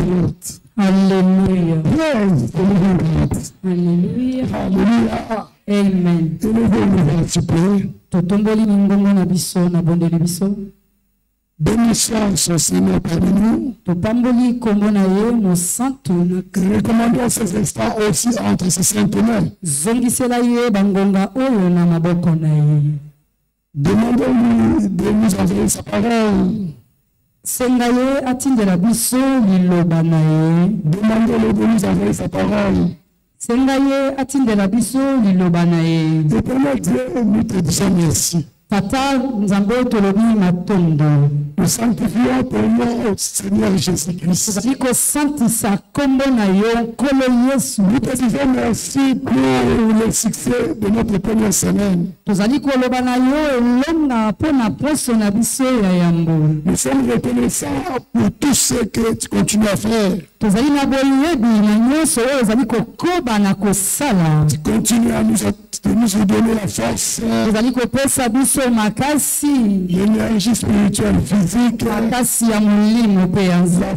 God. Hallelujah. Praise the living God. Hallelujah. Hallelujah. Amen. Élevez-nous un petit peu. Totomboli mingongo na biso na bondeli biso. Bénissons son Seigneur parmi nous. Topamboli kombo na ye mo santu na Recommandons ces instants aussi entre ses saintes mains. zongisela ye bangonga oyo na maboko na ye. Demandons-lui de nous envoyer sa parole. Senga ye atindela biso liloba na ye. Demandons-lui de nous envoyer sa parole. Senga ye atindela biso liloba na ye. Éternel Dieu, nous te disons merci. Tata nzambe tolobi matondo. Nous sanctifions ton nom, Seigneur Jésus-Christ. Tozali kosantisa kombo na yo nkolo Yesu. Nous te disons merci pour le succès de notre première semaine. Tozali koloba na yo elonga mpona poso na biso ya yambo. Nous sommes reconnaissants pour tout ce que tu continues à faire. Tozali na boyebi na nyonso oyo ozali kokoba na kosala. Tu continues à nous donner la force, Tozali kopesa biso makasi, l'énergie spirituelle, physique, makasi ya molimo mpe ya nzambe.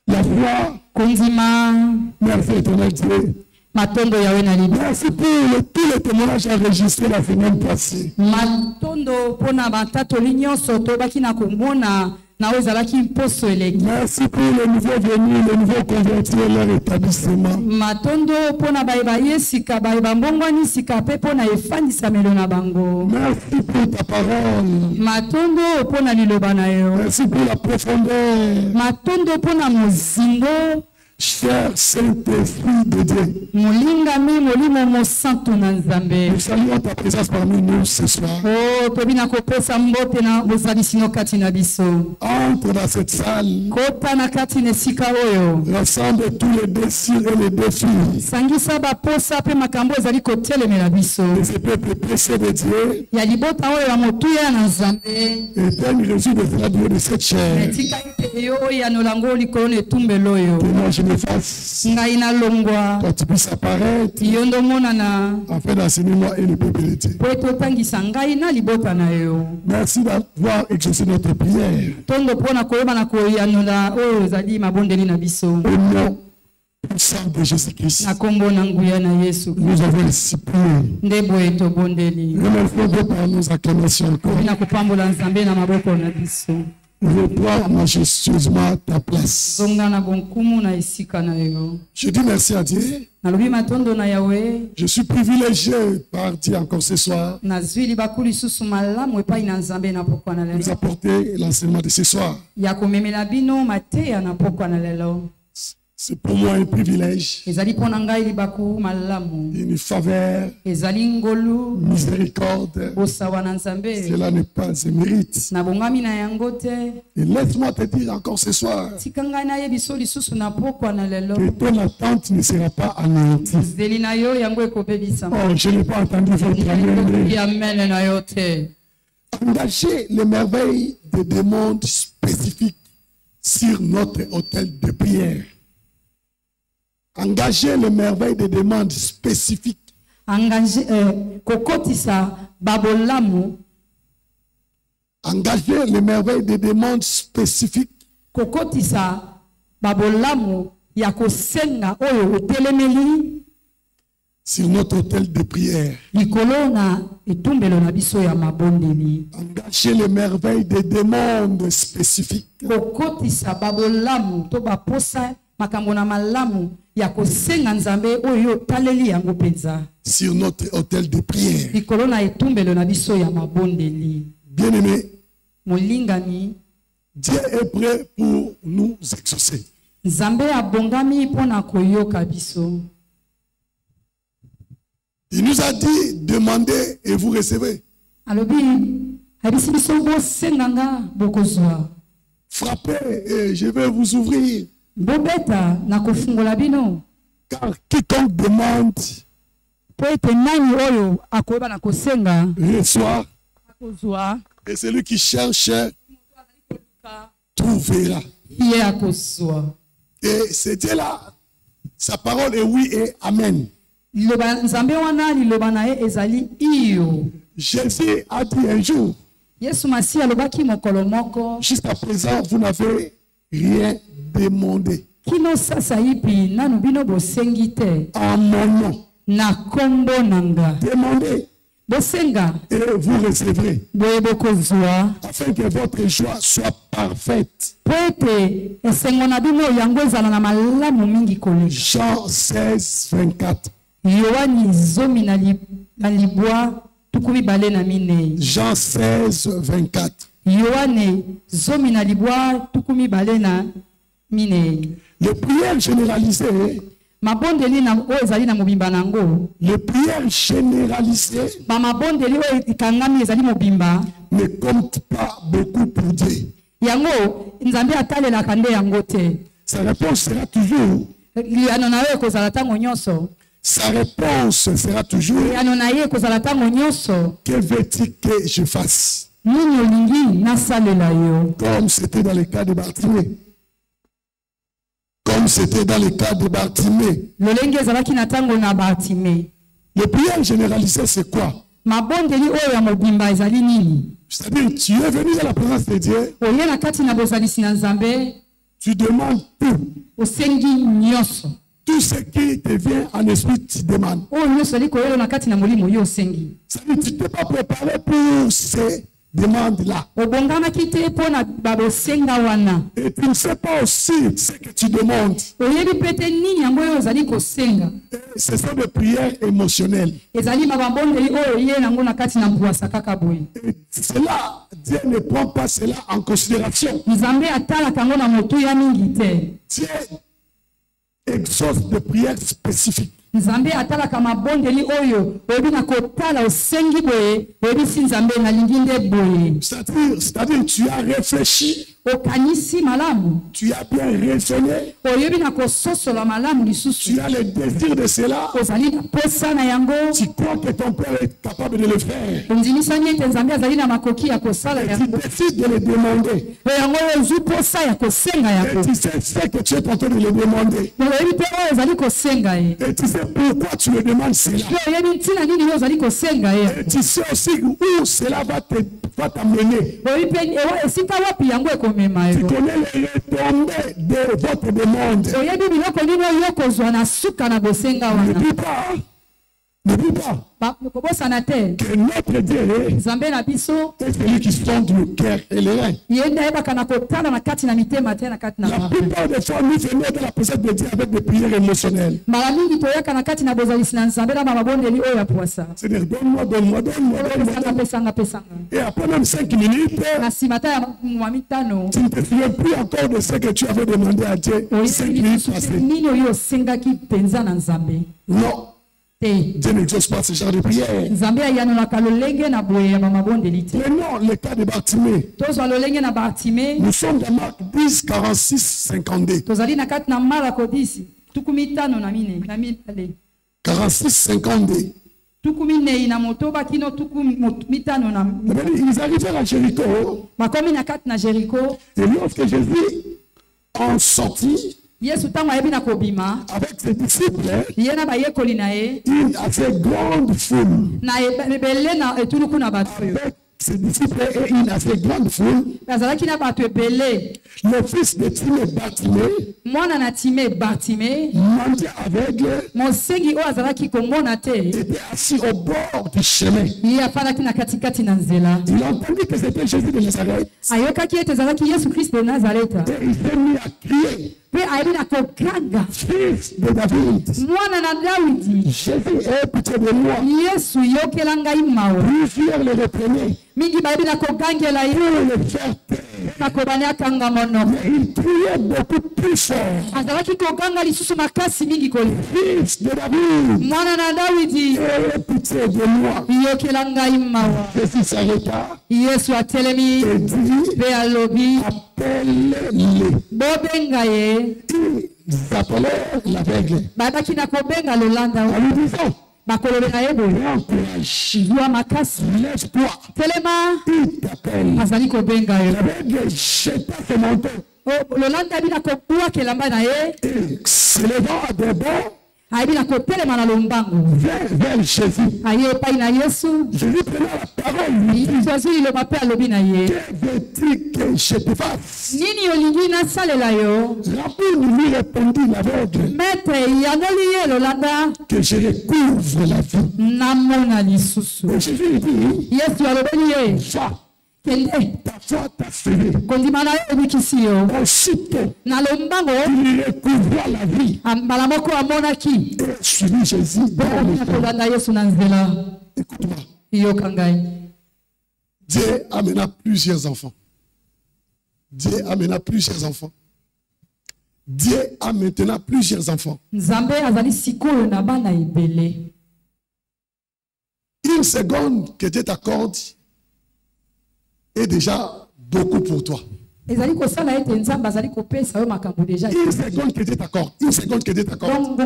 la foi. Kondima Merci éternel Dieu. matondo yawe na libi. Merci pour tous les témoignages enregistrés la semaine passée. Matondo mpona batatoli nyonso tobaki na komona na oyo ezalaki mposo eleki. Merci pour les nouveaux venus, les nouveaux convertis et leur établissement. Matondo mpona bayeba ye sika bayeba mbongwani sika mpe mpona efandisamelo na bango. Merci pour ta parole. Matondo mpona liloba na yo. Merci pour la profondeur. Matondo mpona mozindo. Cher Saint-Esprit de Dieu, molingami molimo mosantu na nzambe. nous saluons ta présence parmi nous ce soir. Oh, tobina kopesa mbote na bozalisi no kati na biso. Entre dans cette salle. Kota na kati na esika oyo. Rassemble tous les désirs et les défis. Sangisa baposa pe makambo ezali kotelemela biso. De ce peuple précieux de Dieu. Ya libota oyo ya motuya na nzambe. Et tel Jésus de la Dieu de cette chair. Etika ite yo ya nolango likolo ne tumbelo yo. Ngai na longwa. Quand tu puisses apparaître. Yondo monana. Afin d'enseigner moi et le peuple de Dieu. Po totangisa ngai na libota na yo. Merci d'avoir exaucé notre prière. Tondo pona koyeba na koyanola oyo ezali mabondeli na biso. Au nom puissant de Jésus-Christ. Na kombo na nguya na Yesu. Nous avons ainsi prié. Ndebo eto bondeli. Remercions Dieu par nos acclamations encore. Bina kupambola nzambe na maboko na biso. Reprends majestueusement ta place. Je dis merci à Dieu. Je suis privilégié par Dieu encore ce soir. Nous apporter l'enseignement de ce soir. C'est pour moi un privilège, une faveur, miséricorde. Cela n'est pas un mérite. Et laisse-moi te dire encore ce soir que ton attente ne sera pas anéantie. Oh, je n'ai pas entendu votre amen. Engagez les merveilles de demandes spécifiques sur notre autel de prière. Engagez les merveilles de demandes spécifiques. Engagez les merveilles de demandes spécifiques. Sur notre autel de prière. Engagez les merveilles de demandes spécifiques. Sur notre autel de prière. Bien-aimé, Dieu est prêt pour nous exaucer. Il nous a dit, demandez et vous recevez. Frappez et je vais vous ouvrir. Car quiconque demande reçoit, et celui qui cherche trouvera. Et c'est Dieu là, sa parole est oui et amen. Jésus a dit un jour, jusqu'à présent vous n'avez rien demandez Kino sasa ipi nanu bino bosengi te. en mon nom. Na kombo nanga. Demandez Bosenga. et vous recevrez. Boye bokozwa. Afin que votre joie soit parfaite. Poete esengo na bino yango ezala na malamu mingi koleka. Jean 16, 24. Yohani zomi na libwa tukumi bale na minei. Jean 16, 24. Yohane zomi na libwa tukumi bale na minei. Les prières généralisées. Mabondeli na o ezali na mobimba nango. Les prières généralisées. Ba mabondeli o ikangami ezali mobimba. Ne comptent pas beaucoup pour Dieu. Yango nzambe atalela kande yango te. Sa réponse sera toujours. Anonaye kozala tango nyonso. Sa réponse sera toujours. Anonaye kozala tango nyonso. Que veux-tu que je fasse? Nini olingi nasalela yo. Comme c'était dans le cas de Bartimée. Comme c'était dans le cas de Bartimée. Lolenge ezalaki na tango na Bartimée. Le prière généralisée, c'est quoi? Mabondeli oyo ya mobimba ezali nini? C'est-à-dire, tu es venu dans la présence de Dieu. Oye na kati na bozalisi na Nzambe. Tu demandes tout. Osengi nyonso. Tout ce qui te vient en esprit, tu demandes. Oyo nyonso ali koyelo na kati na molimo yo osengi. C'est-à-dire, tu ne t'es pas préparé pour ces demandes-là. Obongamaki te pona babosenga wana. Et tu ne sais pas aussi ce que tu demandes. Oyebi pete nini yango oyo ozali kosenga. Ce sont des prières émotionnelles. Ezali mabondeli oyo ye nango na kati na mbwasa kaka boye. Et cela, Dieu ne prend pas cela en considération. Nzambe atalaka yango na motu ya mingi te. Dieu exauce des prières spécifiques. Nzambe atalaka mabondeli oyo oyebi na kotala osengi boye oyebi si Nzambe nalingi nde boye. C'est-à-dire tu as réfléchi. Okanisi malamu. Tu as bien raisonné. Oyebi na kososola malamu lisusu. Tu as le désir de cela. Ozali na posa na yango. Tu crois que ton père est capable de le faire. Ondimisani ete Nzambe azali na makoki ya kosala yango. Tu décides de le demander. Yango ozu posa ya kosenga yango. Et tu sais ce que tu es en train de le demander. Oyebi pe oyo ezali kosenga ye. Et tu sais pourquoi tu le demandes cela. Oyebi ntina nini yo ozali kosenga ye. Et tu sais aussi où cela va t'amener. Oyebi pe ewa esika wapi yango ekomema Tu yo. connais les retombées de votre demande. Oyebi biloko nini oyo kozwa na suka na bosenga wana. N'oublie pas. N'oublie pas. Kobosana te. Que notre Dieu Nzambe na biso. est celui qui sonde le cœur et les reins. Yenda yebaka na kotala na kati na mitema te na kati na. La plupart des fois, nous venons de la présence de Dieu avec des prières émotionnelles. Mara mingi toyaka na kati na bozalisi na Nzambe na mabondeli oyo ya poasa. C'est-à-dire, donne-moi, donne-moi, donne-moi, donne-moi. Pesanga. Et après même 5 minutes, Na simata ya mwamitano. tu ne te souviens plus encore de ce que tu avais demandé à Dieu 5 minutes passées. Nini oyo osengaki penza na Nzambe. Non. Dieu n'exauce pas ce genre de prière. Nzambe ayanolaka lolenge na boye ya mabondeli te. Prenons le cas de Bartimée. Tozwa lolenge na Bartimée. Nous sommes dans Marc 10, 46, 52. Tozali na kati na Marko 10 tukumitano na mine na mibale. 46, 52. Tukumine na motoba kino tukumitano na. Ils arrivèrent à Jéricho. Bakomi na kati na Jéricho. Et lorsque Jésus en sortit, Yesu tango ayebi na kobima avec ses disciples, ye na bayekoli na ye une assez grande foule. na ebele na etuluku na bato oyo. Avec ses disciples et une assez grande foule. Bazalaki na bato ebele. Le fils de Timée, Bartimée, Mwana na Timée Bartimée, mendiant aveugle, mosengi oyo azalaki komona te, était assis au bord du chemin. ye afandaki na katikati na nzela. Il entendit que c'était Jésus de Nazareth. Ayokaki ete ezalaki Yesu Kristo de Nazareta. Et il s'est mis à crier, Pe ayebi na kokanga, fils de David, mwana na Dawidi, Jésus, aie pitié de moi. Yesu yokela ngai mawa. Plusieurs le reprenaient Mingi bayebi na kogangela ye pour le faire taire. na kobani akanga monoko. Mais il criait beaucoup plus fort, Azalaki koganga lisusu makasi mingi koli. fils de David, Mwana na Dawidi, aie pitié de moi. yokela ngai mawa. Jésus s'arrêta Yesu atelemi et dit, pe alobi appelle-les. bobenga ye. Ils appelèrent l'aveugle Babaki na kobenga lolanda en lui disant, bakolobela ye boye. encourage, Zwa makasi lève-toi, telema il t'appelle. azali kobenga ye. L'aveugle jeta son manteau Lolanda abi na kobwaka elamba na ye et se levant à des bords, vers Jésus. Jésus prenait la parole. Que veux-tu que je te fasse? Rabbi lui répondit l'aveugle. Que je recouvre la vie. Et Jésus lui dit, va. Ta foi t'a sauvé. Aussitôt, il recouvra la vie. Et suivi Jésus. Écoute-moi. Dieu amena plusieurs enfants. Dieu amena plusieurs enfants. Dieu a maintenant plusieurs enfants. Une seconde que Dieu t'accorde est déjà beaucoup pour toi. Une seconde que Dieu t'accorde. Une seconde que Dieu t'accorde.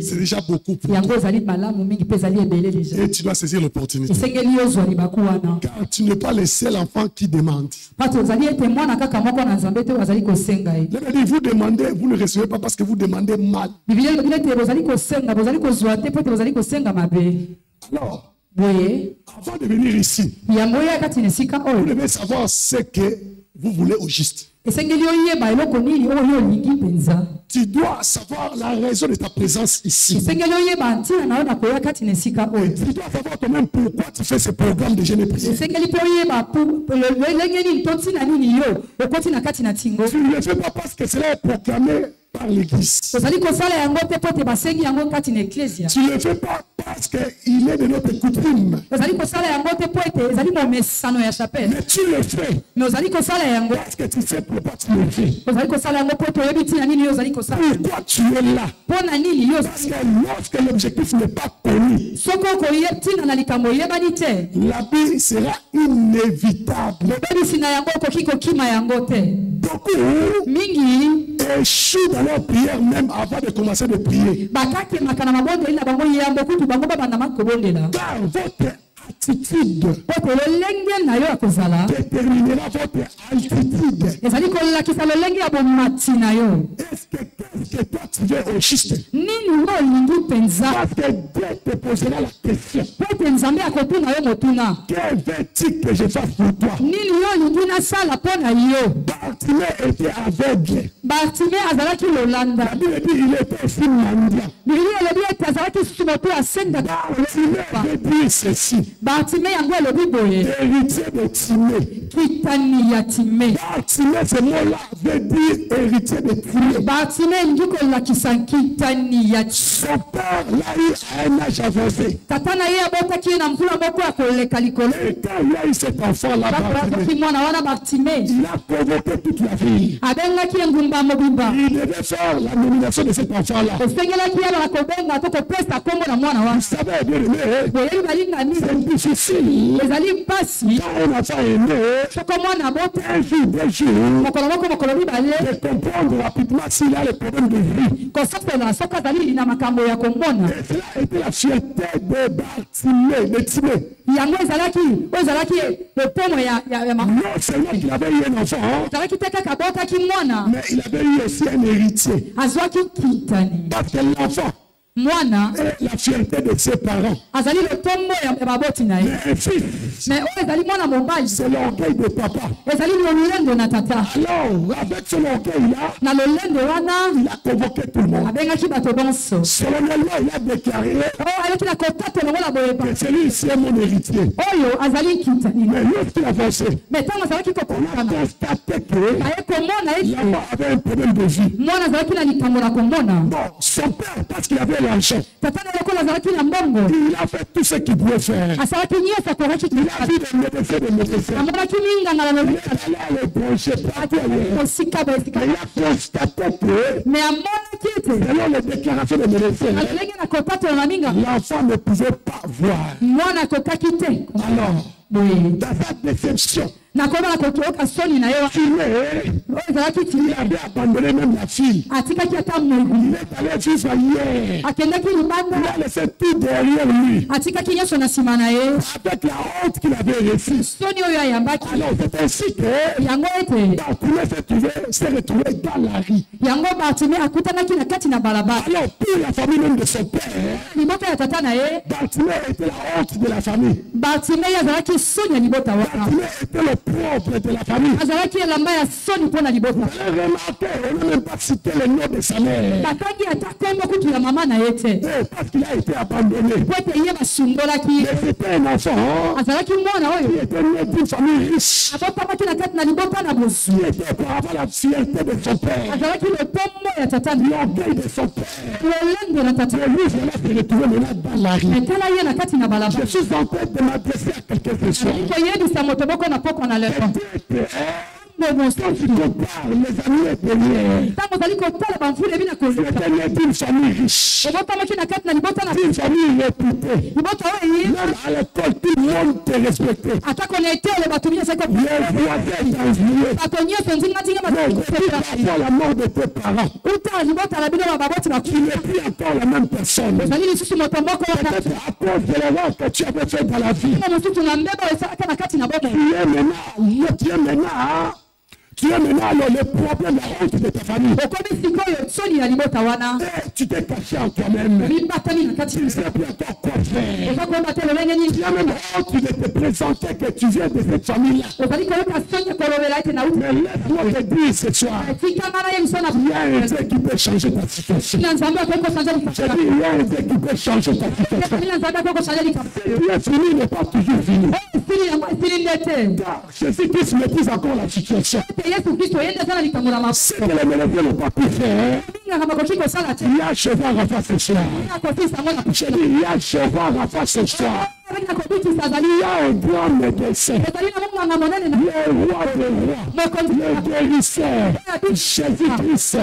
C'est déjà beaucoup pour toi. Et tu dois saisir l'opportunité. Car tu n'es pas le seul enfant qui demande. Vous demandez, vous ne recevez pas parce que vous demandez mal. Alors, avant de venir ici, vous devez savoir ce que vous voulez au juste. Tu dois savoir la raison de ta présence ici. Tu dois savoir toi-même pourquoi tu fais ce programme de jeûne et prière. Tu ne le fais pas parce que cela est proclamé par l'église. Tu ne le fais pas parce qu'il est de notre coutume. Mais tu le fais parce que tu sais pourquoi tu le fais. Pourquoi tu es là? Parce que lorsque l'objectif n'est pas connu, l'abus sera inévitable. Beaucoup échouent dans leur prière même avant de commencer de prier. Car votre attitude déterminera votre altitude. Est-ce que toi tu veux au juste? Parce que Dieu te posera la question. Que veux-tu que je fasse pour toi? Bartimée était aveugle. La Bible dit il était aussi mendiant. Bartimée veut dire ceci. Héritier de Timée. Bartimée, ce mot-là veut dire héritier de Timée. Son père l'a eu à un âge avancé. Et quand il a eu cet enfant-là, Bartimée, il a convoqué toute la ville. Il devait faire la nomination de cet enfant-là. Vous savez, bien aimé, c'est difficile. Quand un enfant est né, un jour, 2 jours, de comprendre rapidement s'il a le problème de vie. Et cela était la fierté de Bartimée, de Timée. Non seulement qu'il avait eu un enfant, mais il avait eu aussi un héritier. Parce que l'enfant est la fierté de ses parents. Mais un fils, c'est l'orgueil de papa. Alors, avec son orgueil-là, il a convoqué tout le monde. Solennellement, il a déclaré que celui-ci est mon héritier. Mais lorsqu'il a avancé, on a constaté que l'enfant avait un problème de vie. Bon, son père, parce qu'il avait l'argent, il a fait tout ce qu'il pouvait faire. Il a vu des médecins. Il est allé à l'étranger, partout ailleurs. Il a constaté que, selon les déclarations des médecins, l'enfant ne pouvait pas voir. Alors, dans sa déception, Timée Il avait abandonné même la fille. Il est allé vivre ailleurs. Il a laissé tout derrière lui. Avec la honte qu'il avait reçue. Alors c'est ainsi que Bartimée s'est retrouvé dans la rue. Alors pour la famille même de son père, Bartimée était la honte de la famille. Bartimée était le propre de la famille. Vous avez remarqué, on n'a même pas cité le nom de sa mère. Parce qu'il a été abandonné. Mais c'était un enfant qui était né d'une famille riche. Qui était par rapport à la fierté de son père. L'orgueil de son père. Et lui, voilà, se retrouver maintenant dans la rue. Je suis en train de m'adresser à quelqu'un ce soir. Quand tu compares les années dernières, tu étais né d'une famille riche, d'une famille réputée. Même à l'école, tout le monde te respectait. Les voisins t'enviaient. Depuis la mort de tes parents, tu n'es plus encore la même personne. Peut-être à cause de l'erreur que tu avais fait dans la vie. Tu es maintenant le problème, la honte de ta famille. Et tu t'es caché en toi-même. Tu ne sais plus encore quoi faire. Tu as même honte de te présenter que tu viens de cette famille-là. Mais laisse-moi te dire ce soir, il y a un Dieu qui peut changer ta situation. J'ai dit, il y a un Dieu qui peut changer ta situation. Tu es fini, n'est pas toujours fini. Jésus-Christ maîtrise encore la situation. Ce que les Méléviens n'ont pas pu faire, il y a Jéhovah Rapha ce soir. Je dis, il y a Jéhovah Rapha ce soir. Il y a un grand médecin, le roi des rois, le guérisseur, Jésus-Christ.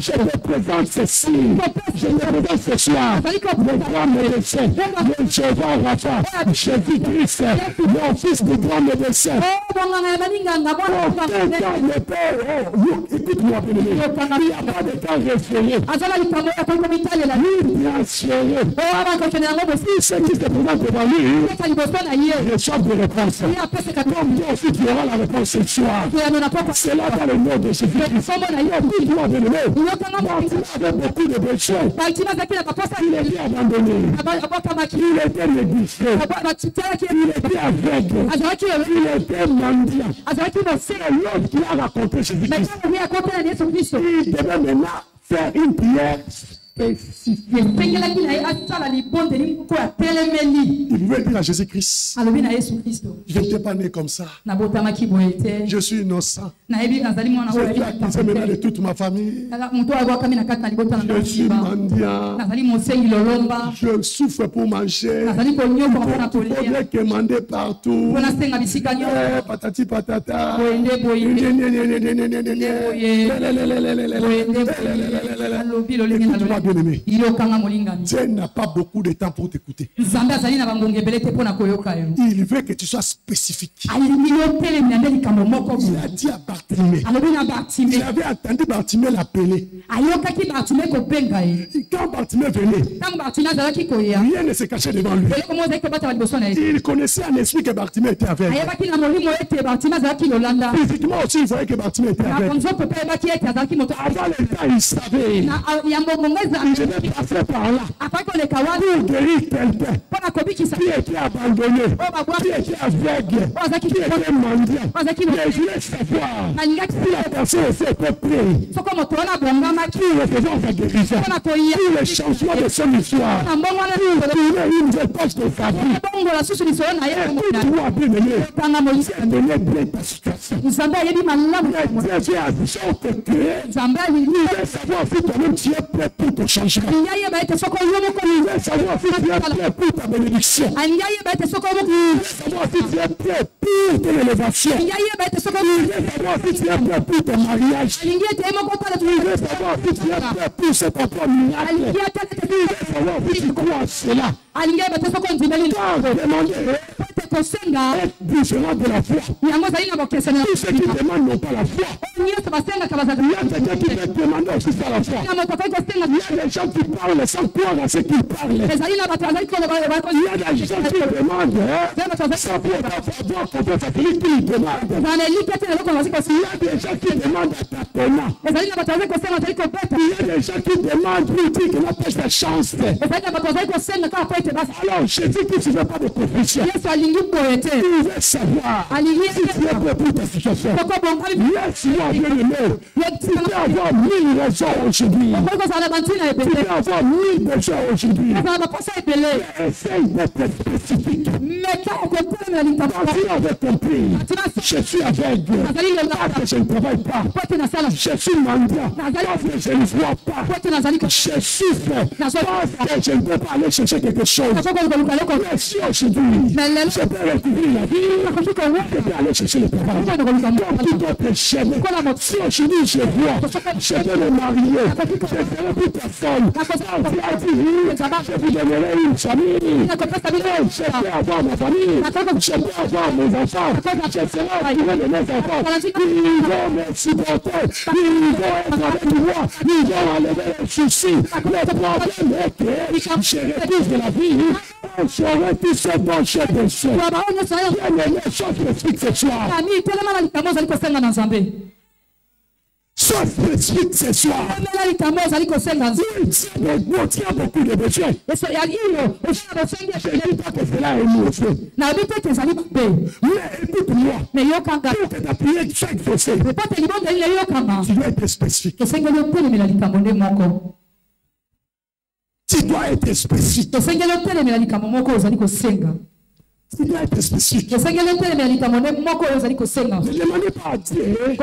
Je te présente ceci. Je te présente ce soir le grand médecin, le Jéhovah Rapha, Jésus-Christ, mon fils du grand médecin. Écoute-moi, bien aimé. Il n'y a pas de temps référé. Bien sûr. Ce qui se présente devant lui, reçoit des réponses. Comme toi aussi, tu auras la réponse ce soir. C'est là dans le nom de Jésus-Christ. Écoute-moi, bien aimé. Bartimée avait beaucoup de besoins. Il était abandonné. Il était négligé. Il était aveugle. Il était mendiant. C'est l'autre qui a raconté Jésus-Christ. Il devait maintenant faire une prière spécifique. Il pouvait dire à Jésus-Christ, je n'étais pas né comme ça. Je suis innocent. Je suis accusé maintenant de toute ma famille. Je suis mendiant. Je souffre pour manger. Il faudrait commander partout. Patati patata. Bien-aimé, Dieu n'a pas beaucoup de temps pour t'écouter. Il veut que tu sois spécifique. Il a dit à Bartimée. Il avait entendu Bartimée l'appeler. Quand Bartimée venait, rien ne se cachait devant lui. Il connaissait en esprit que Bartimée était aveugle. Physiquement aussi, il voyait que Bartimée était aveugle. Avant le temps, il savait. Je vais passer par là pour guérir quelqu'un qui était abandonné, qui était aveugle, qui était mendiant. Mais je voulais savoir si la personne s'était prête pour recevoir sa guérison, pour le changement de son histoire, pour trouver une nouvelle page de sa vie. Écoute-moi, bien-aimé, c'est donné bien ta situation. Mais Dieu a déjà te créé. Il veut savoir si toi-même tu es prêt pour ton changement. Il veut savoir si tu es prêt pour ta bénédiction. Il veut savoir si tu es prêt pour ton élévation. Il veut savoir si tu es prêt pour ton mariage. Il veut savoir si tu es prêt pour cet emploi miracle. Il veut savoir si tu crois à cela. Demandez. est différent de la foi. Tous ceux qui demandent n'ont pas la foi. Il y a quelqu'un qui veut demander aussi ça la foi. Il y a des gens qui parlent sans croire à ce qu'ils parlent. Il y a des gens qui demandent sans pouvoir confiance à celui qui demande. Il y a des gens qui demandent à ta pena. Il y a des gens qui demandent pour dire que la pêche de chance. Alors Jésus qui ne fait pas de confusion. Il veut savoir si tu es prêt pour ta situation. Laisse-moi bien aimé. Tu peux avoir 1000 raisons aujourd'hui. Tu peux avoir 1000 raisons aujourd'hui. Essaye d'être spécifique. Quand tu avais compris, je suis aveugle. Parce que je ne travaille pas. Je suis mendiant. Parce que je ne vois pas. Je souffre. Parce que je ne peux pas aller chercher quelque chose. Mais si aujourd'hui, je peux recouvrir la vie, je peux aller chercher le travail. Comme tout autre chaîne. Si aujourd'hui je vois, je peux me marier. Je serai plus personne. Je vous donnerai une famille. Je peux avoir ma famille. Je peux avoir mes enfants. Je serai entouré de mes enfants. Ils vont me supporter. Ils vont être avec moi. Ils vont enlever les soucis. Le problème est que je refuse de la vie. J'aurais tout ce dont j'ai besoin. Bien-aimé, sois spécifique ce soir. Sois spécifique ce soir. Tu as beaucoup de besoins. Je ne dis pas que cela est mauvais. Mais écoute-moi. Pour que ta prière soit exaucée, tu dois être spécifique. Tu dois être spécifique. Tu dois être spécifique. Ne demandez pas à Dieu de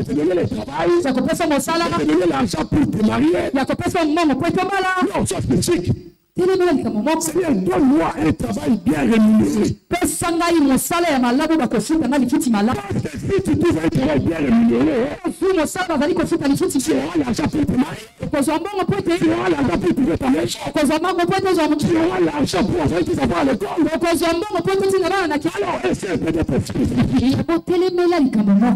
te donner le travail, de te donner l'argent pour te marier. Non, sois spécifique. Seigneur, donne-moi un travail bien rémunéré. Parce que si tu trouves un travail bien rémunéré, tu auras l'argent pour te marier. Tu auras l'argent pour trouver ta maison. Tu auras l'argent pour envoyer tes enfants à l'école. Alors, essaie d'être spécifique.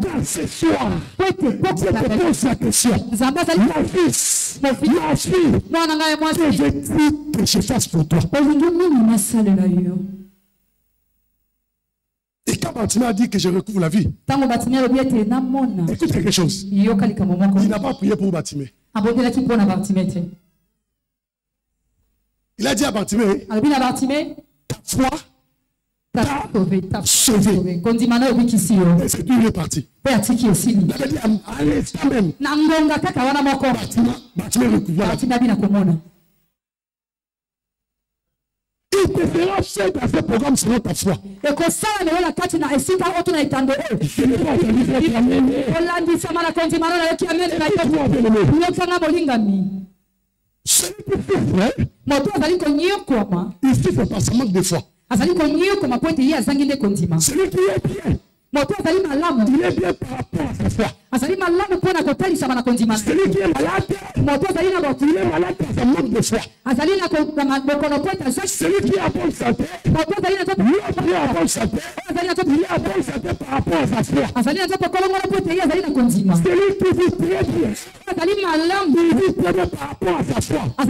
Car ce soir, je te pose la question. Mon fils, ma fille, que je dis que je fasse pour toi. Et quand Bartimée a dit que je recouvre la vie, écoute quelque chose. Il n'a pas prié pour Bartimée. Il a dit à Bartimée, ta foi t'a sauvé. Et c'est tout, il est parti. Il avait dit à l'instant même, Bartimée recouvre la vie. Il te fera faire dans ce programme selon ta foi. Je n'ai pas entendu votre amen. Celui qui souffre, il souffre par sa manque de foi. Celui qui est bien, il est bien par rapport à sa foi. Celui qui est malade, il est malade par sa manque de foi. Celui qui est en bonne santé, il est en bonne santé. Il est en bonne santé par rapport à sa foi. Celui qui vit très bien, il vit très bien par rapport à sa foi. Et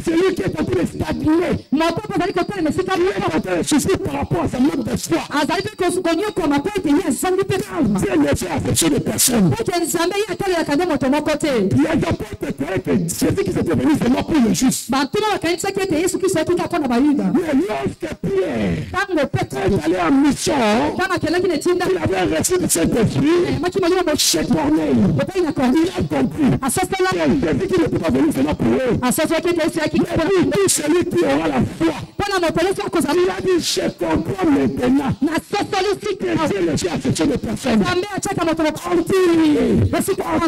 celui qui est en train de stagner, il est en train de souffrir par rapport à sa manque de foi. Dieu ne fait affection de personne. Il y a des portes que Jésus qui s'était venu seulement pour le juste. Mais lorsque Pierre est allé en mission, il avait reçu de Saint-Esprit chez Corneille. Il a compris que Jésus qui ne peut pas venir seulement pour eux. Mais tout celui qui aura la foi, il a dit, je comprends maintenant que Dieu ne fait affection de personne. En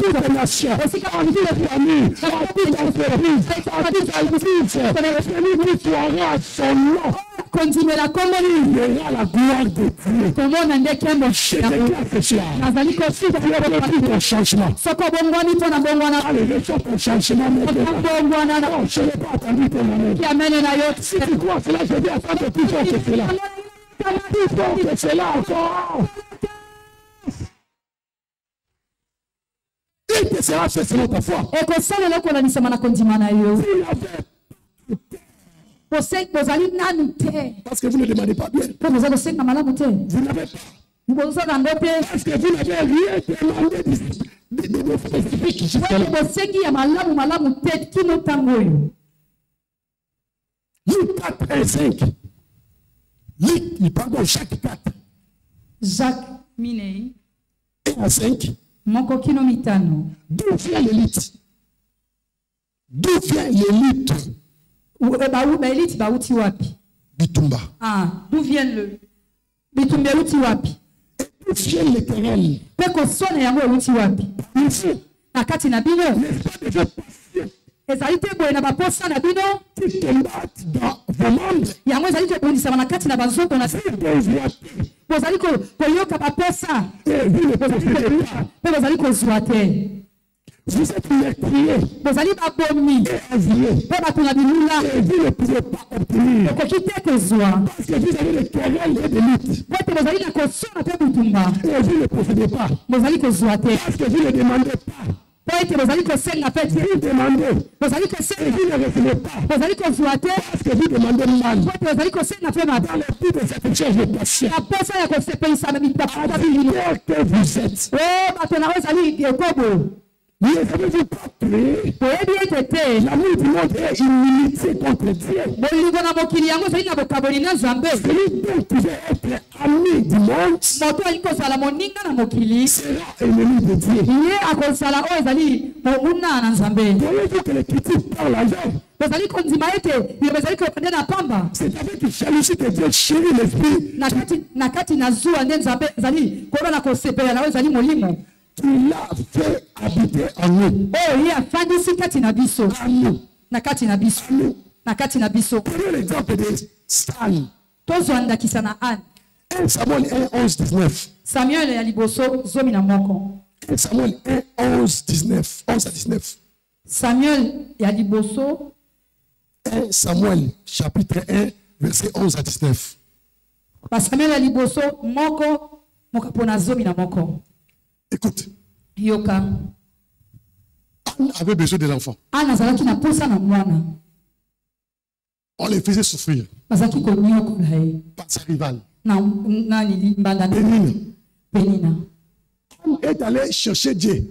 toute nation, en toute famille, en toute entreprise, en toute entreprise, celui qui croira son nom Il verra la gloire de Dieu. Je déclare que cela. Tout un changement. Allez, reçois ton changement maintenant. Oh, je n'ai pas attendu ton amour. Si tu crois cela, je vais attendre plus fort que cela. Plus fort que cela encore. Il te sera fait selon ta foi. Parce que vous ne demandez pas bien. Vous n'avez pas. Parce que vous n'avez rien demandé de spécifique jusqu'à là. Luc 4 et 5. Pardon, Jacques 4. Jacques Minei. 1 à 5. D'où vient l'élite? D'où vient l'élite? Bitumba. Ah, d'où vient le Bitumba uti wapi? D'où vient l'éternel? Peko sone yango uti wapi? Ici. Nakati na bino. Ezali te boye na baposa na bino. Qui combattent dans vos membres. Yango ezali te bondisa na kati na bazoto na bozali koyoka baposa. Bozali kozwa te. Vous êtes meurtriers. Bozali babomi. Bato na bilula. Et vous ne pouvez pas obtenir. Parce que vous avez le querelle et de lutte. Et vous ne possédez pas. Parce que vous ne demandez pas. Vous demandez. Et vous ne recevez pas. Parce que vous demandez mal. Dans le but de cette chose de passion. Que vous êtes. Mais avez-vous pas pris? L'amour du monde est inimitié contre Dieu. Celui dont pouvait être ami du monde sera ennemi de Dieu. Voyez-vous que les critiques parlent avec? C'est avec une jalousie que Dieu chérit l'esprit. Il a fait habiter en nous. Prenez l'exemple de Stan. 1 Samuel 1, 11, 19. Samuel ya liboso zomi na moko. 1 Samuel 1, 11, 19. 11 à 19. Samuel ya liboso. 1 Samuel chapitre 1 verset 11 à 19. Samuel ya liboso moko mokapona zomi na moko. Écoute. Yoka. Anne avait besoin de l'enfant. Anne azalaki na posa na mwana. On les faisait souffrir. Bazaki ko nyokola ye. Par sa rivale. Nani mbanda Pénina. Pénina. Anne est allée chercher Dieu.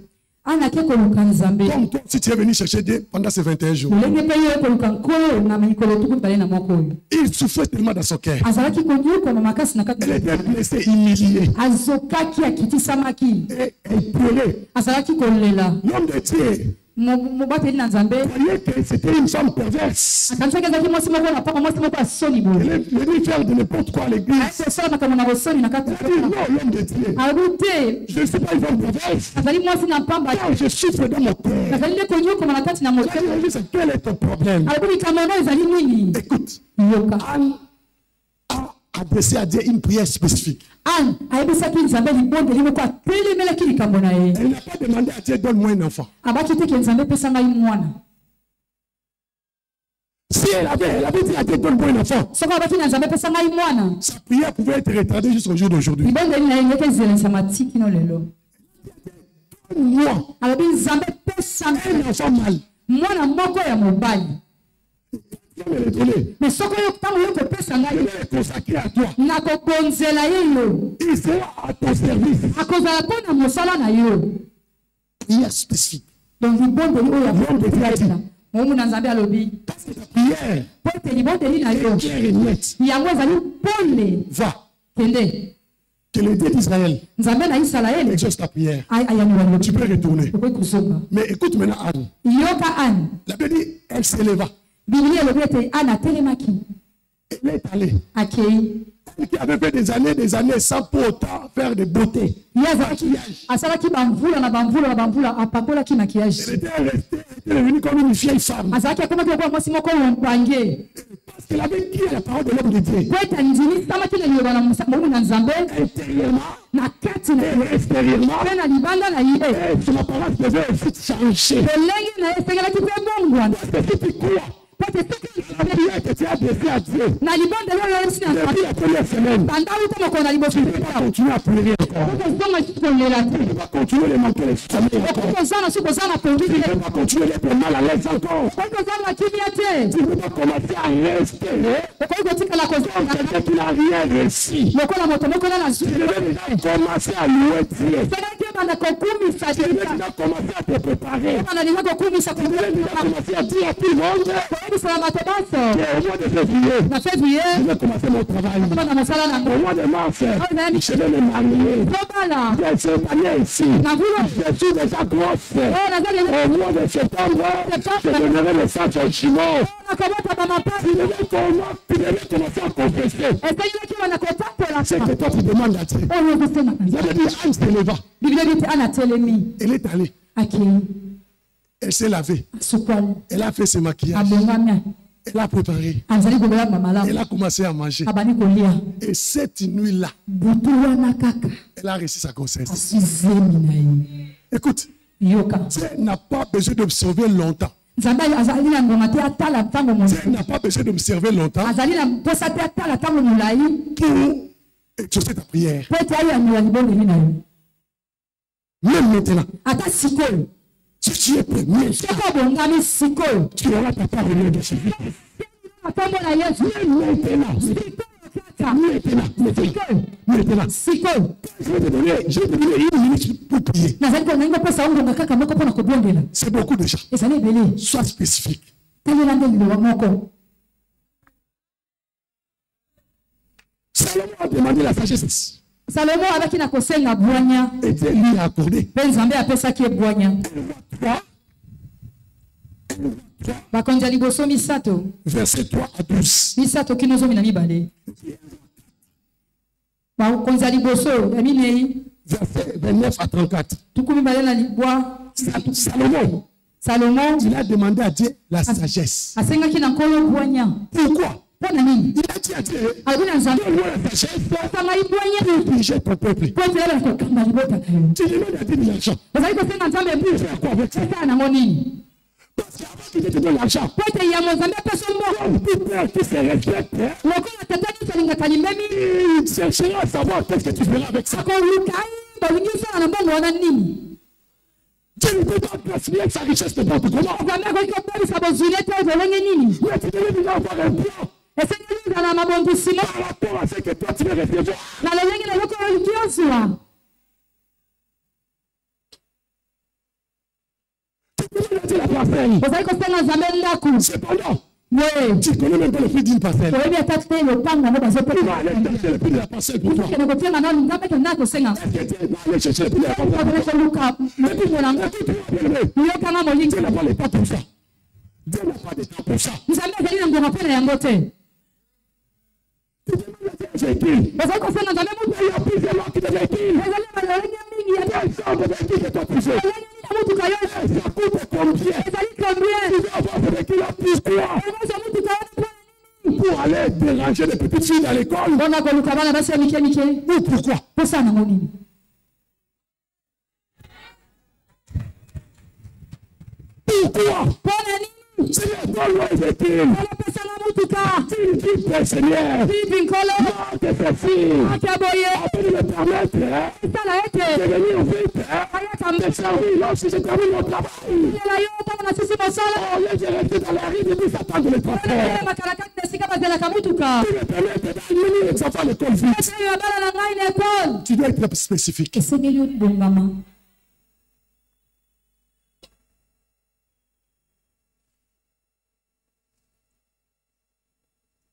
Anne ke koluka nzambe. Comme toi, si tu es venu chercher Dieu pendant ces 21 jours. Lenge pe yo koluka nkolo na mikolo tuku bale na moko. Il souffrait tellement dans son cœur. Azalaki ko nyoko na makasi na kati. Elle était blessée, humiliée. Azokaki akitisamaki. Et elle pleurait. Azalaki kolela. L'homme de Dieu. Voyez que c'était une femme perverse. Elle est venue faire de n'importe quoi à l'église. Elle dit non, l'homme de Dieu. Je ne suis pas une femme perverse. Non, je souffre dans mon cœur. Quel est ton problème? Écoute, Anne a adressé à Dieu une prière spécifique. Elle n'a pas demandé à Dieu donne-moi un enfant. Si elle avait dit à Dieu donne-moi un enfant, sa prière pouvait être retardée jusqu'au jour d'aujourd'hui. Donne-moi un enfant mâle. Mais ce que je vais consacrer à toi, il sera à ton service. Prière spécifique. Donc, l'homme de Dieu a dit, parce que ta prière est nette. Va. Que le Dieu d'Israël exauce ta prière. Tu peux retourner. Mais écoute maintenant Anne. La Bible dit, elle s'éleva. Elle est allée. Elle qui avait fait des années sans pour autant faire de beauté. Elle était devenue comme une vieille femme. Parce qu'il avait crié la parole de l'homme de Dieu. Intérieurement et extérieurement. Et son apparence devait aussi changer. Parce que si tu crois, la prière que tu as adressée à Dieu, depuis la première semaine, tu ne peux pas continuer à pleurer encore. Tu ne peux pas continuer à manquer les sommeils encore. Tu ne peux pas continuer à être mal à l'aise encore. Tu ne peux pas commencer à respirer comme quelqu'un qui n'a rien réussi. Tu devais déjà commencer à louer Dieu. Tu devais déjà commencer à te préparer. Tu devais déjà commencer à dire à tout le monde au mois de février, je vais commencer mon travail. Au mois de mars, je vais me marier. Je suis marié ici. Je suis déjà grosse. Au mois de septembre, je donnerai le sang au chimon. Tu devais commencer à confesser. C'est que toi tu demandes à Dieu. Vous avez dit Anne se leva. Elle est allée. Elle s'est lavée. Elle a fait ses maquillages. Elle a préparé. Elle a commencé à manger. Et cette nuit-là, elle a réussi sa grossesse. Écoute, Dieu n'a pas besoin d'observer longtemps. Dieu n'a pas besoin d'observer longtemps pour exaucer ta prière. Même maintenant. Si tu es prêt, tu auras ta part de suivi. Maintenant. Je vais te donner 1 minute pour prier. C'est beaucoup déjà. Sois spécifique. Salomon a demandé la sagesse. Et Dieu lui a accordé. Verset 3 à 12. Verset 29 à 34. Salomon, il a demandé à Dieu la sagesse. Pourquoi? Il a dit à Dieu, donne-moi la sagesse pour diriger ton peuple. Tu demandes à Dieu de l'argent. Tu fais quoi avec ça? Parce qu'avant qu'il te donne l'argent, tout père qui se respecte, il cherchera à savoir qu'est-ce que tu feras avec ça. Dieu ne peut pas transmettre sa richesse de n'importe comment. Mais tu devais déjà avoir un plan. Par rapport à ce que toi tu veux recevoir. Cependant, tu ne connais même pas le prix d'une parcelle. Tu vas aller chercher le prix de la parcelle pour toi. Est-ce que tu vas aller chercher le prix de la parcelle? Dieu n'a pas le temps pour ça. Dieu n'a pas de temps pour ça. Tu demandes à Dieu il y a plusieurs marques de véhicules. Quel genre de véhicule que tu as poussé? Ça coûte combien? Tu dois avoir ce véhicule à plus quoi? Pour aller déranger les petites filles à l'école? Ou pourquoi? Pourquoi? Seigneur, donne-moi un véhicule. Seigneur, non, que ceci, afin de me permettre de venir vite, de servir lorsque je termine mon travail. Au lieu de rester dans la rue depuis s'attendre le transfert. Tu me permets d'amener les enfants à l'école vite. Tu dois être spécifique.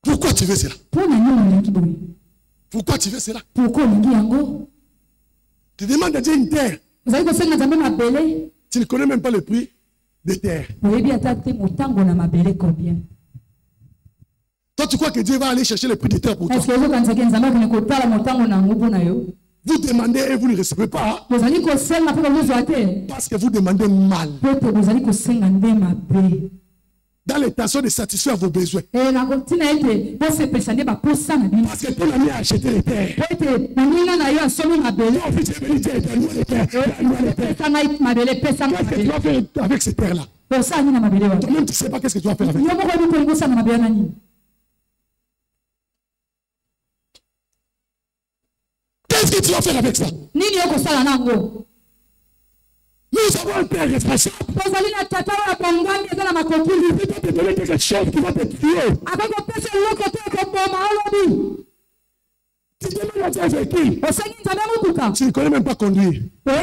Pourquoi tu veux cela? Pourquoi tu veux cela? Tu demandes à Dieu une terre. Tu ne connais même pas le prix des terres. Toi, tu crois que Dieu va aller chercher le prix des terres pour toi? Vous demandez et vous ne recevez pas. Parce que vous demandez mal. dans l'intention de satisfaire vos besoins. Parce que ton ami a acheté les terres. Qu'est-ce que tu vas faire avec ces terres-là? Toi-même, tu ne sais pas qu'est-ce que tu vas faire avec. Qu'est-ce que tu vas faire avec ça? Nous avons un père responsable. Il va te donner quelque chose qui va te tuer. Tu demandes avec qui? Tu ne connais même pas conduire. Mais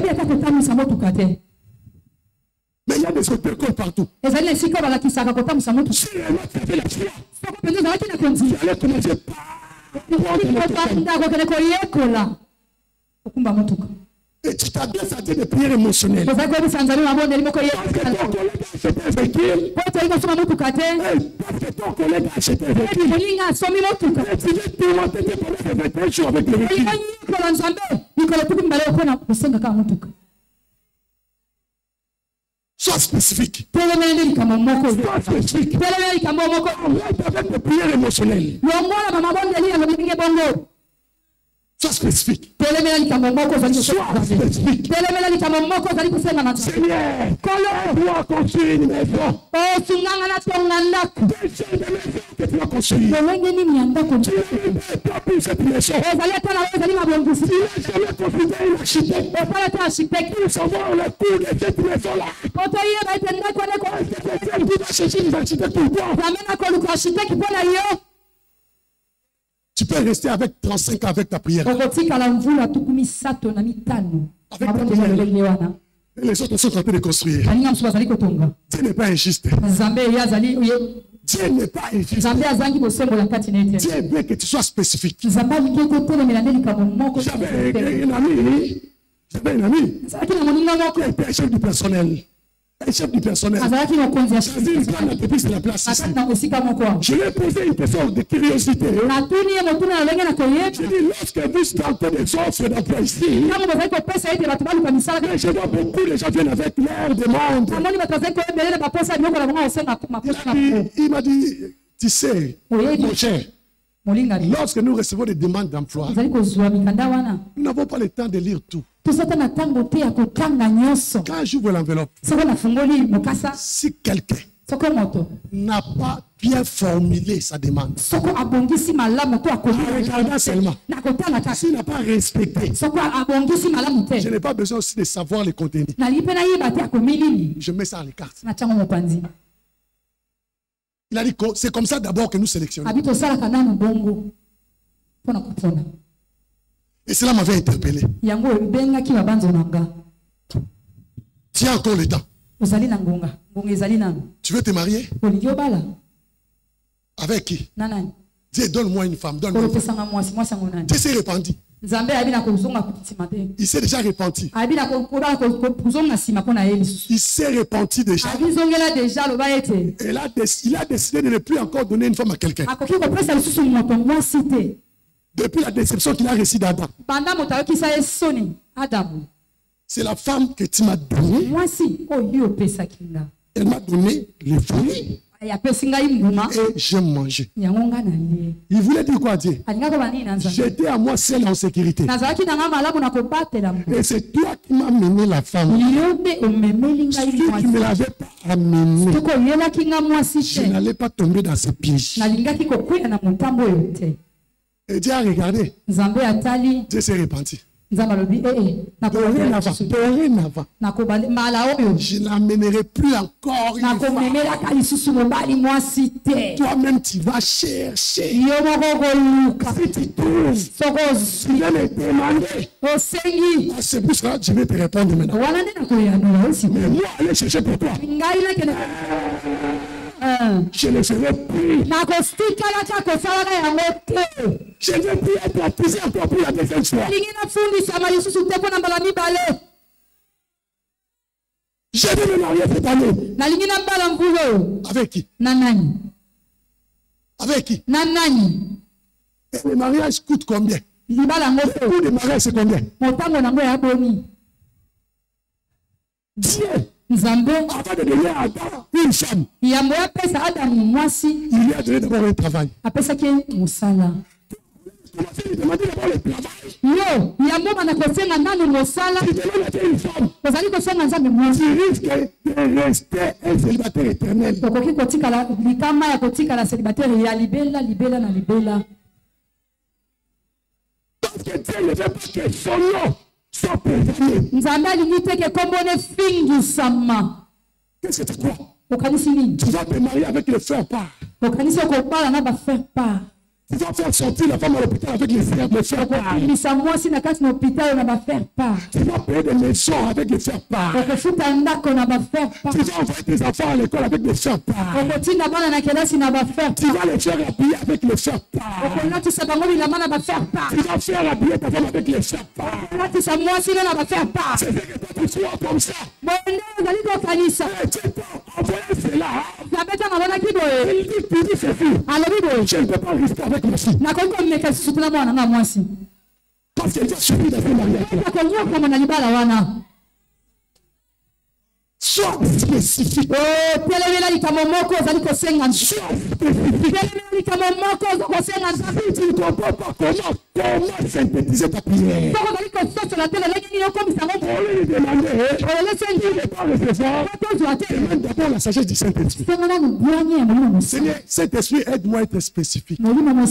il y a des autocols partout. Si le mot tu avais la foi, tu allais commencer par et tu t'adresses à Dieu de prière émotionnelle. Parce que ton collègue a acheté un véhicule. Parce que ton collègue a acheté un véhicule. Et tu veux tourmenter tes problèmes de 21 jours avec le véhicule. Sois spécifique. Sois spécifique. Arrête avec les prières émotionnelles. Sois spécifique. Sois spécifique. Seigneur, quand tu vas construire une maison, des gens de maison que tu vas construire, tu n'as même pas pour cette maison. Tu n'as jamais consulté un architecte pour savoir le coût de cette maison-là. Tu vas chercher des architectes pour toi. Tu peux rester avec 35 ans avec ta prière. Avec ta prière. Et les autres sont en train de construire. Dieu n'est pas injuste. Dieu n'est pas injuste. Dieu veut que tu sois spécifique. J'avais un ami qui était chef du personnel. Un chef du personnel. Dans une grande entreprise de la place ici. Je lui ai posé une question de curiosité. Je lui ai dit, lorsque vous tentez des offres d'emploi ici, je vois beaucoup de gens viennent avec leur demande. Il m'a dit, tu sais, mon cher, lorsque nous recevons des demandes d'emploi, nous n'avons pas le temps de lire tout. Quand j'ouvre l'enveloppe, si quelqu'un n'a pas bien formulé sa demande, regardant seulement, s'il n'a pas respecté, je n'ai pas besoin aussi de savoir les contenus. Je mets ça à l'écart. Il a dit que c'est comme ça d'abord que nous sélectionnons. Et cela m'avait interpellé. Tu as encore le temps. Tu veux te marier? Avec qui? Dieu, donne-moi une femme. Donne-moi une femme. Dieu s'est répandu. Il s'est déjà repenti. Il s'est repenti déjà. Et là, il a décidé de ne plus encore donner une femme à quelqu'un. Depuis la déception qu'il a reçue d'Adam. C'est la femme que tu m'as donnée. Elle m'a donné les fruits. Et j'ai mangé. Il voulait dire quoi, Dieu? J'étais à moi seul en sécurité. Et c'est toi qui m'as mené la femme. Si tu ne me l'avais pas amenée, je n'allais pas tomber dans ses pièges. Et Dieu a regardé. Dieu s'est repenti. Dorénavant, je n'amènerai plus encore une femme. Toi-même, tu vas chercher. Si tu trouves, tu vas me demander. C'est pour cela que je vais te répondre maintenant. Mais moi, aller chercher pour toi. Je ne ferai plus. Je ne vais plus être baptisé encore pour la deuxième fois. Je vais me marier cette année. Avec qui? Avec qui? Et le mariage coûte combien? Le coût du mariage c'est combien? Dieu Avant de donner à Adam une femme, il lui a donné d'abord un travail. Il demandait d'abord le travail. Tu risques de rester un célibataire éternel. Parce que Dieu ne veut pas que son nom soit préservé. Qu'est-ce que tu crois? Tu vas te marier avec le faire part. Tu vas faire sortir la femme à l'hôpital avec les faire part. Tu vas payer des maisons avec les faire part. Tu vas envoyer tes enfants à l'école avec les faire part. Tu vas les faire habiller avec les faire part. Tu vas faire habiller ta femme avec les faire part. C'est ce que toi tu sois comme ça. Envoyez cela. Il dit c'est fou. Je ne peux pas rester avec ma fille. Parce qu'elle va subir dans un mariage. Sois spécifique. Tu ne comprends pas comment synthétiser ta prière. Pour lui demander, il n'est pas recevoir. Demande d'abord la sagesse du Saint-Esprit. Seigneur, Saint-Esprit, aide-moi à être spécifique. Aide-moi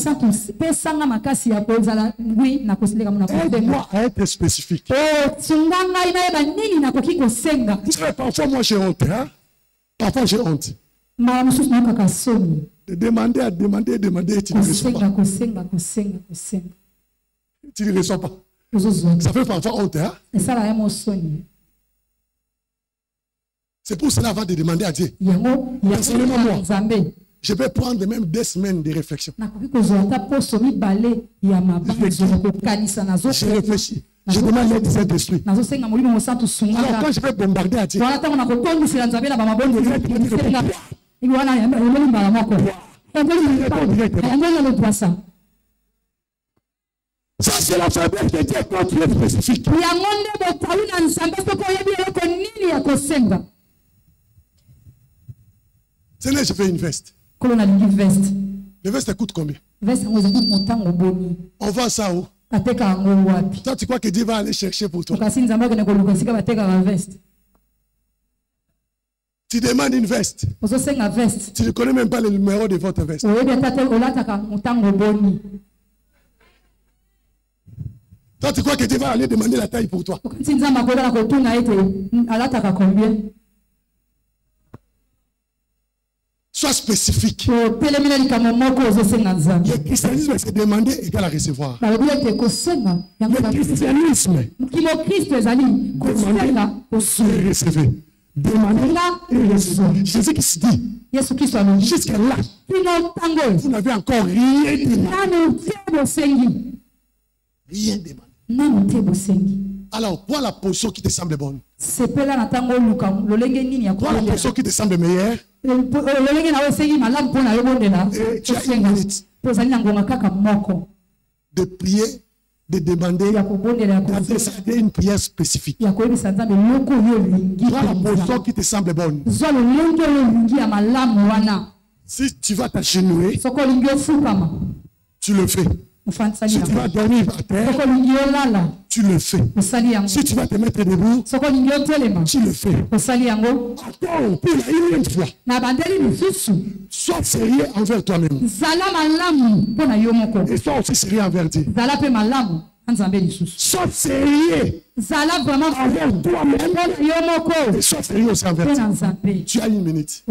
à être spécifique. Parfois, moi j'ai honte. Hein? Parfois j'ai honte. De demander à demander, et tu ne reçois pas. Tu ne reçois pas. Ça fait parfois honte. Hein? C'est pour cela avant de demander à Dieu. Personnellement, moi, je vais prendre même 2 semaines de réflexion. Je réfléchis. Je demande l'aide du Saint-Esprit. Alors quand je vais bombarder à Dieu, ça c'est la faiblesse de Dieu quand tu es spécifique. Seigneur, je fais une veste. Le veste coûte combien? On vend ça où? Toi, tu crois que Dieu va aller chercher pour toi? Tu demandes une veste. Tu ne connais même pas le numéro de votre veste. Toi, tu crois que Dieu va aller demander la taille pour toi? Sois spécifique. Le christianisme, c'est demander égal à recevoir. Le christianisme, demander, c'est recevoir. Demander et recevoir. Jésus qui se dit, jusqu'à là, vous n'avez encore rien demandé. Rien demandé. Alors, quoi la position qui te semble bonne? Quoi la position qui te semble meilleure? Et tu as une minute de prier, de demander, d'adresser une prière spécifique. Quoi la position qui te semble bonne? Si tu vas t'agenouiller, tu le fais. Si tu vas dormir à terre, tu le fais. Si tu vas te mettre debout, tu le fais. Attends pour la énième fois. Sois sérieux envers toi-même. Et sois aussi sérieux envers Dieu. Sois sérieux envers toi-même. Et sois sérieux aussi envers Dieu. Tu as une minute.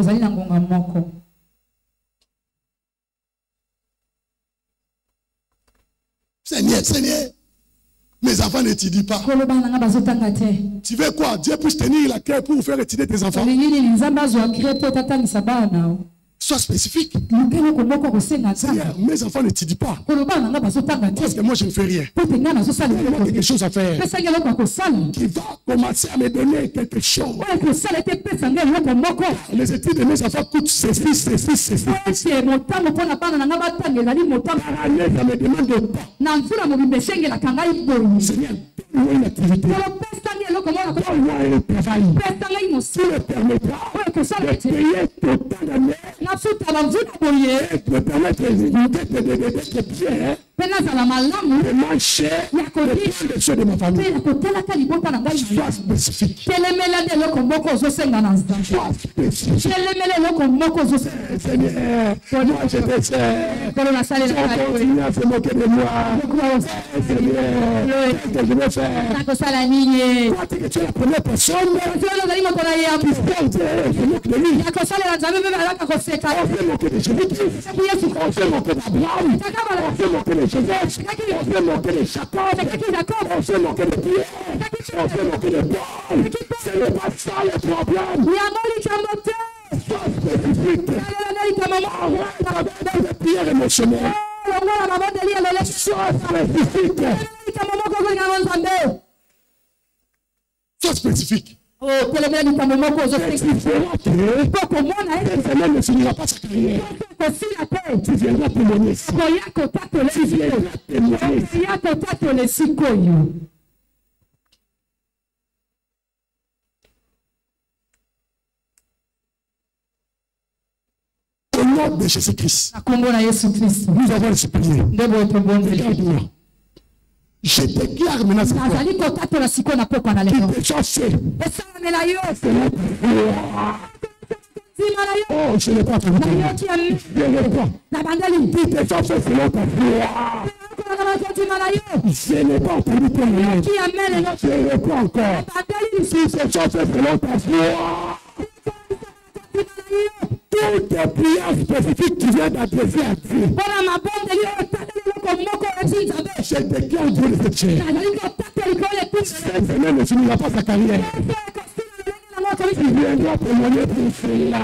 Seigneur, mes enfants n'étudient pas. Tu veux quoi? Dieu puisse tenir la clé pour faire étudier tes enfants. Sois spécifique. Seigneur, mes enfants n'étudient pas. Parce que moi je ne fais rien. Il y a quelque chose à faire. Qui va commencer à me donner quelque chose. Les études de mes enfants coûtent ceci. Par année, ça me demande de temps. Seigneur, donne-moi une activité. Donne-moi un travail qui me permettra de payer totalement et me permettre d'être bien, de marcher, de prendre les choses de ma famille. Sois spécifique. Sois spécifique. Seigneur, moi je te sers. On continue à se moquer de moi. Seigneur, qu'est-ce que je vais faire? Toi, tu es la première personne qui se moque de lui. On se moquer de Jésus-Christ. On se moquer d'Abraham. On se moquer de Joseph. On se moquer de Jacob. On se moquer de Pierre. On se moquer de Paul. Ce n'est pas ça le problème. Sois spécifique. Arrête de prière émotionnelle. Sois spécifique. Sois spécifique. Tu ne finiras pas sa carrière. Tu viendras témoigner. Tu viendras témoigner. Au nom de Jésus-Christ, nous avons supplié. Regarde-moi. Je déclare maintenant ce soir qu'il te chasse. Oh, je n'ai pas entendu. Je n'ai pas. Qu'il te chasse selon ta foi. Je n'ai pas entendu. Je n'ai pas encore. Qu'il te chasse selon ta foi. Toutes tes prières spécifiques qui viennent d'adresser à Dieu. Je déclare Dieu de cette chair. Cette semaine ne finira pas sa carrière. Tu viendras témoigner pour cela.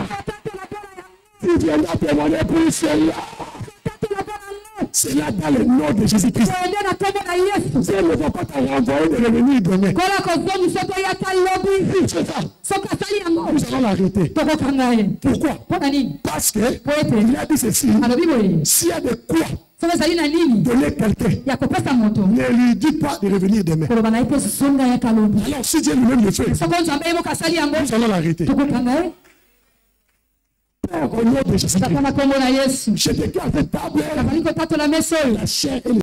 Tu viendras témoigner pour cela. C'est là dans le nom de Jésus-Christ. Dieu ne va pas te renvoyer de revenir demain. C'est ça. Nous allons l'arrêter. Pourquoi? Parce que il a dit ceci. S'il y a de quoi donner quelqu'un, ne lui dis pas de revenir demain. Alors si Dieu lui-même le fait, nous allons l'arrêter. Père, au nom de Jésus-Christ, je déclare cette table, la chair et